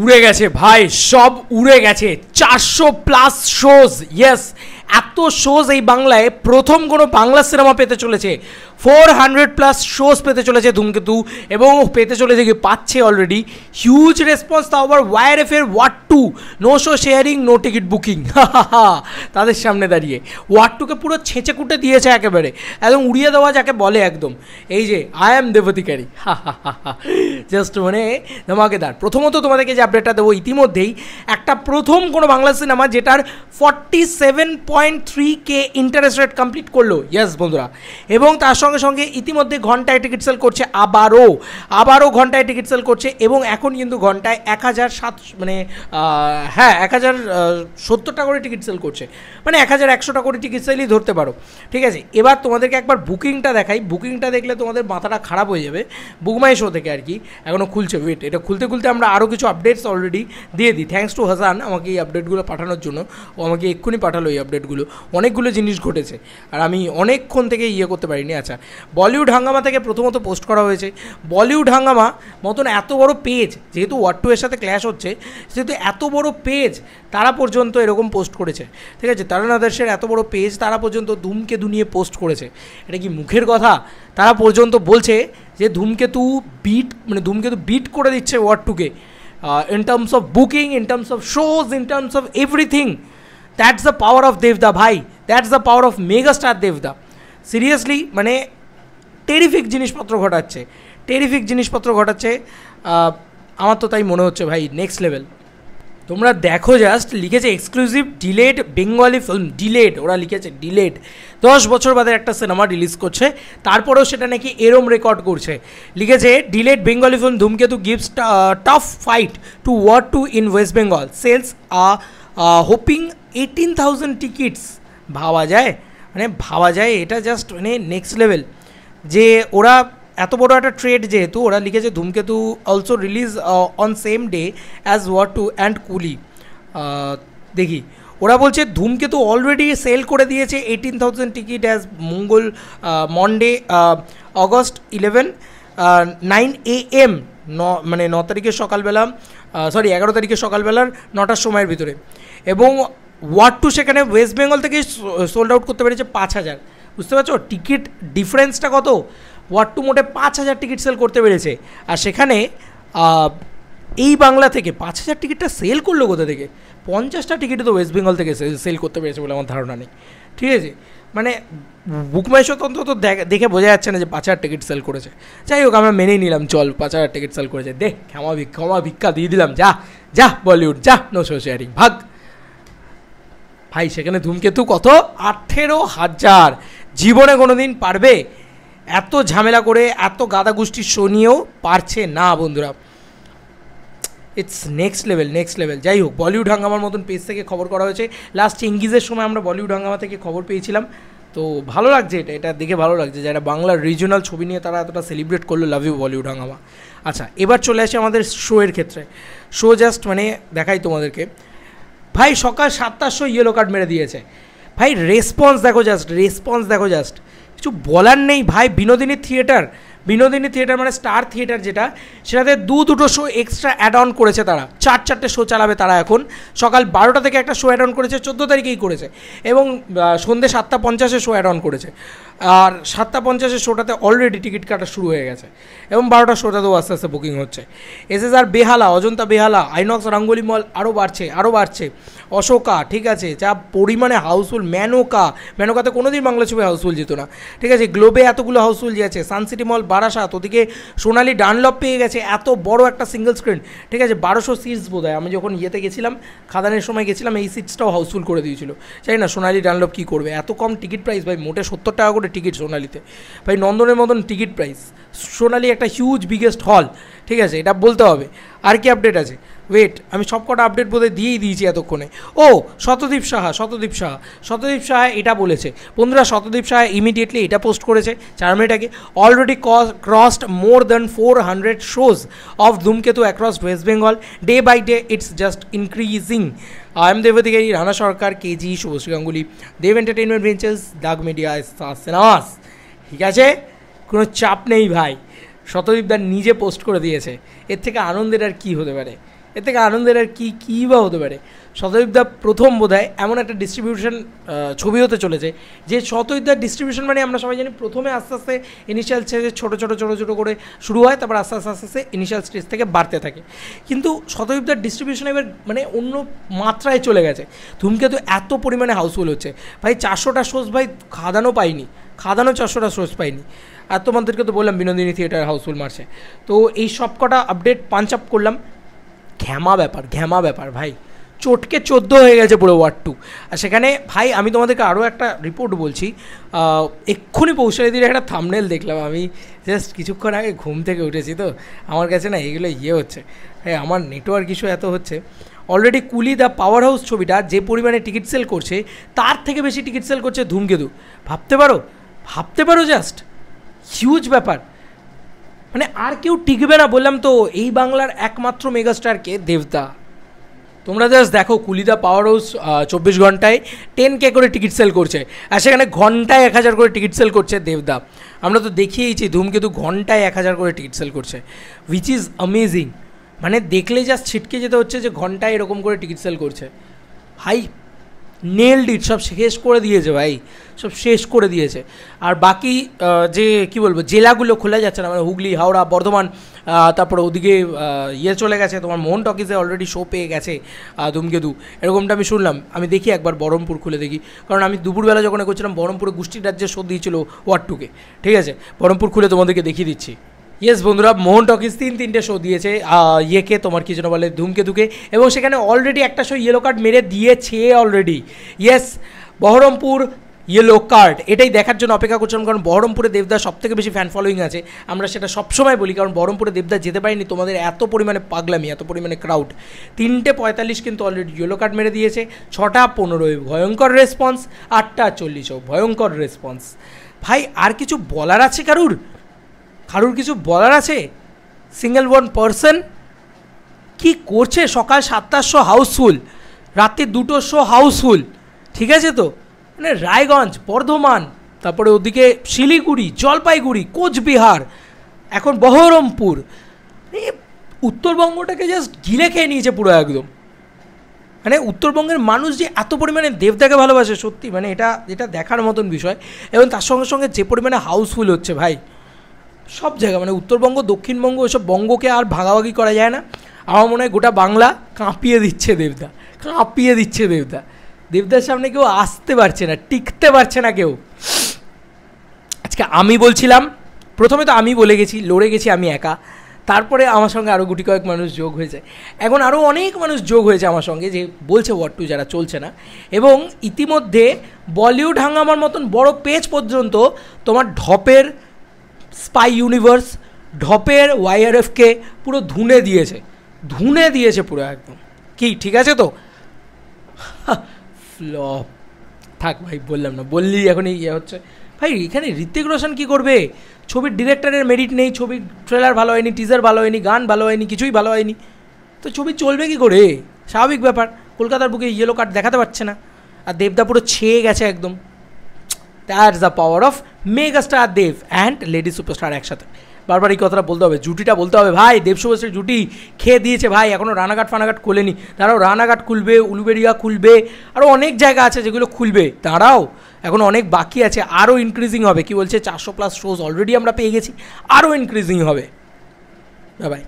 উড়ে গেছে ভাই, সব উড়ে গেছে। 400+ শোজ, ইয়েস, এত শোজ এই বাংলায় প্রথম কোনো বাংলা সিনেমা পেতে চলেছে। 400+ শোজ পেতে চলেছে ধূমকেতু, এবং পেতে চলেছে কি পাচ্ছে অলরেডি। হিউজ রেসপন্স, তাও আবার ওয়াইআরএফের War 2, no show sharing, no ticket booking. তাদের সামনে দাঁড়িয়ে ওয়ার্ড 2কে পুরো ছেঁচে কুটে দিয়েছে একেবারে, একদম উড়িয়ে দেওয়া যাকে বলে একদম। এই যে আই অ্যাম দেবতিকারী, জাস্ট মানে ধমাকেদার। প্রথমত তোমাদেরকে যে আপডেটটা দেবো, ইতিমধ্যেই একটা প্রথম কোনো বাংলা সিনেমা যেটার 47.3K ইন্টারেস্ট রেট কমপ্লিট করলো, ইয়েস বন্ধুরা। এবং তার সঙ্গে সঙ্গে ইতিমধ্যে ঘন্টায় টিকিট সেল করছে, আবারও ঘন্টায় টিকিট সেল করছে, এবং এখন কিন্তু ঘন্টায় 1007 মানে 1070 টাকা করে টিকিট সেল করছে, মানে 1100 টাকা করে টিকিট সেলই ধরতে পারো, ঠিক আছে। এবার তোমাদেরকে একবার বুকিংটা দেখাই, বুকিংটা দেখলে তোমাদের মাথাটা খারাপ হয়ে যাবে। বুকমাই শো থেকে আর কি এখনও খুলছে, ওয়েট, এটা খুলতে আমরা আরও কিছু আপডেটস অলরেডি দিয়ে দিই। থ্যাঙ্কস টু হাসান আমাকে এই আপডেটগুলো পাঠানোর জন্য, ও আমাকে এক্ষুনি পাঠালো এই আপডেটগুলো। অনেকগুলো জিনিস ঘটেছে আর আমি অনেকক্ষণ থেকে করতে পারিনি। আচ্ছা, বলিউড হাঙ্গামা থেকে প্রথমত পোস্ট করা হয়েছে। বলিউড হাঙ্গামা মতন এত বড় পেজ, যেহেতু ওয়ার্ড 2 এর সাথে ক্ল্যাশ হচ্ছে, যেহেতু এত বড় পেজ তারা পর্যন্ত এরকম পোস্ট করেছে, ঠিক আছে। তারুণ আদর্শের এত বড় পেজ, তারা পর্যন্ত ধূমকেতু নিয়ে পোস্ট করেছে। এটা কি মুখের কথা? তারা পর্যন্ত বলছে যে ধূমকেতু বিট করে দিচ্ছে word 2কে in terms of booking, in terms of shows, in terms of everything. That's the power of Devda bhai, that's the power of megastar Devda. Seriously, মানে টেরিফিক জিনিসপত্র ঘটাচ্ছে, আমার তো তাই মনে হচ্ছে ভাই, নেক্সট লেভেল। তোমরা দেখো, জাস্ট লিখেছে exclusive delayed Bengali film, delayed, ওরা লিখেছে ডিলেড। 10 বছর বাদে একটা সিনেমা রিলিজ করছে, তারপরেও সেটা নাকি এরম রেকর্ড করছে। লিখেছে delayed Bengali film Dhumketu gives tough fight to War 2 in West Bengal, sales hoping 18,000 tickets. ভাবা যায়, এটা জাস্ট মানে নেক্সট লেভেল। যে ওরা এত বড় একটা ট্রেড, যেহেতু ওরা লিখেছে Dhumketu also release on same day as War 2 and Coolie. দেখি, ওরা বলছে ধূমকেতু অলরেডি সেল করে দিয়েছে 18,000 ticket as Monday August 11 9 AM, মানে 9 তারিখের সকালবেলা, 11 তারিখের সকালবেলার 9টার সময়ের ভিতরে। এবং ওয়ার্ড 2 সেখানে ওয়েস্ট বেঙ্গল থেকে সোল্ড আউট করতে পেরেছে 5,000। বুঝতে পারছো টিকিট ডিফারেন্সটা কত? ওয়ার্ড 2 মোটে 5,000 টিকিট সেল করতে পেরেছে, আর সেখানে এই বাংলা থেকে 5,000 টিকিটটা সেল করলো কোথা থেকে? 50টা টিকিটও তো ওয়েস্ট বেঙ্গল থেকে সেল করতে পেরেছে বলে আমার ধারণা নেই, ঠিক আছে। মানে বুকমাই শো তো দেখে বোঝা যাচ্ছে না যে 5,000 টিকিট সেল করেছে। যাই হোক, আমরা মেনেই নিলাম, চল 5,000 টিকিট সেল করেছে, দেখ ক্ষমা ভিক্ষা দিয়ে দিলাম, যা বলিউড যা, নো শো শেয়ারিং, ভাগ ভাই। সেখানে ধূমকেতু কত? 18,000। জীবনে কোনো দিন পারবে এত ঝামেলা করে, এত গাদা গোষ্ঠীর শো নিয়েও পারছে না বন্ধুরা। It's next level. যাই হোক, বলিউড হাঙ্গামার মতন পেজ থেকে খবর করা হয়েছে। লাস্ট চেঙ্গিজের সময় আমরা বলিউড হাঙ্গামা থেকে খবর পেয়েছিলাম, তো ভালো লাগছে, এটা দেখে ভালো লাগছে যারা বাংলার রিজিওনাল ছবি নিয়ে তারা এতটা সেলিব্রেট করলো। লাভ ইউ বলিউড হাঙ্গামা। আচ্ছা, এবার চলে আসে আমাদের শোয়ের ক্ষেত্রে। শো জাস্ট মানে দেখাই তোমাদেরকে ভাই, সকাল 7টার শো ইয়েলো কার্ড মেরে দিয়েছে ভাই। রেসপন্স দেখো জাস্ট, কিছু বলার নেই ভাই। বিনোদিনী থিয়েটার মানে স্টার থিয়েটার যেটা, সেটাতে দুটো শো এক্সট্রা অ্যাড অন করেছে তারা। 4 শো চালাবে তারা এখন। সকাল 12টা থেকে একটা শো অ্যাড অন করেছে, 14 তারিখেই করেছে, এবং সন্ধ্যে 7:50 শো অ্যাড অন করেছে। আর 7:50 শোটাতে অলরেডি টিকিট কাটা শুরু হয়ে গেছে, এবং 12টা শোটাতেও আস্তে আস্তে বুকিং হচ্ছে। SSR বেহালা, অজন্তা বেহালা, আইনক্স রঙ্গোলি মল আরও বাড়ছে। অশোকা, ঠিক আছে, যা পরিমাণে হাউসফুল। মেনকাতে কোনোদিন বাংলা ছবি হাউসফুল যেত না, ঠিক আছে। গ্লোবে এতগুলো হাউসফুল আছে। সানসিটি মল বারাসাত, ওদিকে সোনালি ডানলপ পেয়ে গেছে এত বড় একটা সিঙ্গেল স্ক্রিন, ঠিক আছে। 1200 সিটস বোধ হয়, আমি যখন গেছিলাম, খাদানের সময় গেছিলাম, এই সিটসটাও হাউসফুল করে দিয়েছিল। চাই না সোনালি ডানলপ কী করবে, এত কম টিকিট প্রাইস ভাই, মোটে 70 টাকা করে টিকিট সোনালিতে ভাই। নন্দনের মতন টিকিট প্রাইস, সোনালি একটা হিউজ বিগেস্ট হল, ঠিক আছে, এটা বলতে হবে। আর কি আপডেট আছে? ওয়েট, আমি সব কটা আপডেট বোধহয় দিয়েই দিয়েছি এতক্ষণে। ও, শতদীপ সাহা এটা বলেছে বন্ধুরা। শতদীপ সাহা ইমিডিয়েটলি এটা পোস্ট করেছে 4 মিনিট আগে। Already crossed more than 400 shows of Dhumketu across West Bengal, day by day it's just increasing. I am দেবতিকারী, Rana Sarkar, KG, Subhashree Ganguly, Dev entertainment ventures, দাগ মিডিয়া, সিনেমাস, ঠিক আছে। কোনো চাপ নেই ভাই, শতদীপদার নিজে পোস্ট করে দিয়েছে, এর থেকে আনন্দের আর কী হতে পারে? এর থেকে আনন্দের আর কী বা হতে পারে। শতদ্বীপদা প্রথম বোধহয় এমন একটা ডিস্ট্রিবিউশন ছবি হতে চলেছে যে শতদ্বীপদার ডিস্ট্রিবিউশন মানে আমরা সবাই জানি প্রথমে আস্তে আস্তে ইনিশিয়াল স্টেজে ছোটো ছোটো করে শুরু হয়, তারপর আস্তে আস্তে ইনিশিয়াল স্টেজ থেকে বাড়তে থাকে। কিন্তু শতদ্বীপদার ডিস্ট্রিবিউশন এবার মানে অন্য মাত্রায় চলে গেছে। ধূমকেতু এত পরিমাণে হাউসফুল হচ্ছে ভাই, 400টা শোজ ভাই খাদানো 400টা শোজ পাইনি। আর তোমাদেরকে তো বললাম বিনোদিনী থিয়েটার হাউসফুল মারছে। তো এই সব কটা আপডেট পাঞ্চ আপ করলাম। ঘ্যামা ব্যাপার ভাই, চটকে 14 হয়ে গেছে পুরো ওয়ার্ড 2। আর সেখানে ভাই আমি তোমাদেরকে আরও একটা রিপোর্ট বলছি, এক্ষুনি পৌঁছালে দিয়ে একটা থাম্বনেল দেখলাম, আমি জাস্ট কিছুক্ষণ আগে ঘুম থেকে উঠেছি, তো আমার কাছে না এগুলো হচ্ছে, হ্যাঁ আমার নেটওয়ার্ক ইস্যু এত হচ্ছে। অলরেডি কুলি দ্য পাওয়ার হাউস ছবিটা যে পরিমাণে টিকিট সেল করছে তার থেকে বেশি টিকিট সেল করছে ধূমকেতু। ভাবতে পারো জাস্ট হিউজ ব্যাপার। মানে আর কেউ টিকবে না বললাম তো, এই বাংলার একমাত্র মেগাস্টারকে দেবদা। তোমরা জাস্ট দেখো কুলিদা পাওয়ার হাউস 24 ঘন্টায় 10K করে টিকিট সেল করছে, আর সেখানে ঘন্টায় 1000 করে টিকিট সেল করছে দেবদা। আমরা তো দেখিয়েছি ধূমকেতু ঘন্টায় 1000 করে টিকিট সেল করছে, উইচ ইজ অ্যামেজিং। মানে দেখলে জাস্ট ছিটকে যেতে হচ্ছে যে ঘন্টায় এরকম করে টিকিট সেল করছে। ভাই নেলড ইট, সব শেষ করে দিয়েছে ভাই, সব শেষ করে দিয়েছে। আর বাকি যে কী বলবো জেলাগুলো খোলা যাচ্ছে না, মানে হুগলি, হাওড়া, বর্ধমান, তারপরে ওদিকে চলে গেছে তোমার মোহন টকিজে অলরেডি শো পেয়ে গেছে ধূমকেতু, এরকমটা আমি শুনলাম। আমি দেখি একবার বহরমপুর খুলে দেখি, কারণ আমি দুপুরবেলা যখন করছিলাম বহরমপুরে গোষ্ঠী রাজ্যের শো দিয়েছিল ওয়ার্ড 2-কে, ঠিক আছে, বহরমপুর খুলে তোমাদেরকে দেখিয়ে দিচ্ছি। ইয়েস বন্ধুরা, মোহন টকিজ 3-3টে শো দিয়েছে তোমার কি যেন বলে ধূমকেতুকে, এবং সেখানে অলরেডি একটা শো ইয়েলো কার্ড মেরে দিয়েছে already. Yes, Baharampur yellow card, এটাই দেখার জন্য অপেক্ষা করছিলাম, কারণ বহরমপুরে দেবদা সবথেকে বেশি ফ্যান ফলোয়িং আছে। আমরা সেটা সবসময় বলি, কারণ বহরমপুরে দেবদা যেতে পারিনি, তোমাদের এত পরিমাণে পাগলামি, এত পরিমাণে ক্রাউড। 3:45 কিন্তু অলরেডি ইয়েলো কার্ড মেরে দিয়েছে, 6:15 ভয়ঙ্কর রেসপন্স, 8:40 ভয়ঙ্কর রেসপন্স। ভাই আর কিছু বলার আছে কারুর কিছু বলার আছে? সিঙ্গেল ওয়ান পারসন কি করছে? সকাল 7টার শো হাউসফুল, রাত্রি 2টোর শো হাউসফুল, ঠিক আছে তো? মানে রায়গঞ্জ, বর্ধমান, তারপরে ওদিকে শিলিগুড়ি, জলপাইগুড়ি, কোচবিহার, এখন বহরমপুর, উত্তরবঙ্গটাকে জাস্ট গিলে খেয়ে নিয়েছে পুরো একদম। মানে উত্তরবঙ্গের মানুষ যে এত পরিমাণে দেবদাকে ভালোবাসে, সত্যি মানে এটা দেখার মতন বিষয়। এবং তার সঙ্গে সঙ্গে যে পরিমাণে হাউসফুল হচ্ছে ভাই সব জায়গা, মানে উত্তরবঙ্গ, দক্ষিণবঙ্গ, ওইসব বঙ্গকে আর ভাগাভাগি করা যায় না। আমার মনে হয় গোটা বাংলা কাঁপিয়ে দিচ্ছে দেবদা। দেবদার সামনে কেউ আসতে পারছে না, টিকতে পারছে না কেউ। আজকে আমি বলছিলাম, প্রথমে তো আমি বলে গেছি, লড়ে গেছি আমি একা, তারপরে আমার সঙ্গে আরও গুটি কয়েক মানুষ যোগ হয়েছে, এখন আরও অনেক মানুষ যোগ হয়েছে আমার সঙ্গে, যে বলছে ওয়ার্ড 2 যারা চলছে না। এবং ইতিমধ্যে বলিউড হাঙ্গামার মতন বড় পেজ পর্যন্ত তোমার ঢপের স্পাই ইউনিভার্স, ঢপের YRFকে পুরো ধুনে দিয়েছে পুরো একদম। কি ঠিক আছে তো? ফ্লপ থাক ভাই, বললাম না, বললি এখন হচ্ছে ভাই। এখানে ঋত্বিক রোশন কী করবে? ছবির ডিরেক্টরের মেরিট নেই, ছবির ট্রেলার ভালো হয়নি, টিজার ভালো হয়নি, গান ভালো হয়নি, কিছুই ভালো হয়নি, তো ছবি চলবে কী করে? স্বাভাবিক ব্যাপার। কলকাতার বুকে ইয়েলো কার্ড দেখাতে পারছে না, আর দেবদা পুরো ছেয়ে গেছে একদম। That's the power of megastar Dev and lady superstar একসাথে। বারবার এই কথাটা বলতে হবে, জুটিটা বলতে হবে ভাই। দেব শুভশ্রী জুটি খেয়ে দিয়েছে ভাই, এখনও রানাঘাট খুলেনি, তারাও রানাঘাট খুলবে, উলুবেড়িয়া খুলবে, আরও অনেক জায়গা আছে যেগুলো খুলবে, তারাও এখন অনেক বাকি আছে, আরও ইনক্রিজিং হবে। কি বলছে 400+ শোজ অলরেডি আমরা পেয়ে গেছি, আরও ইনক্রিজিং হবে। Bye bye.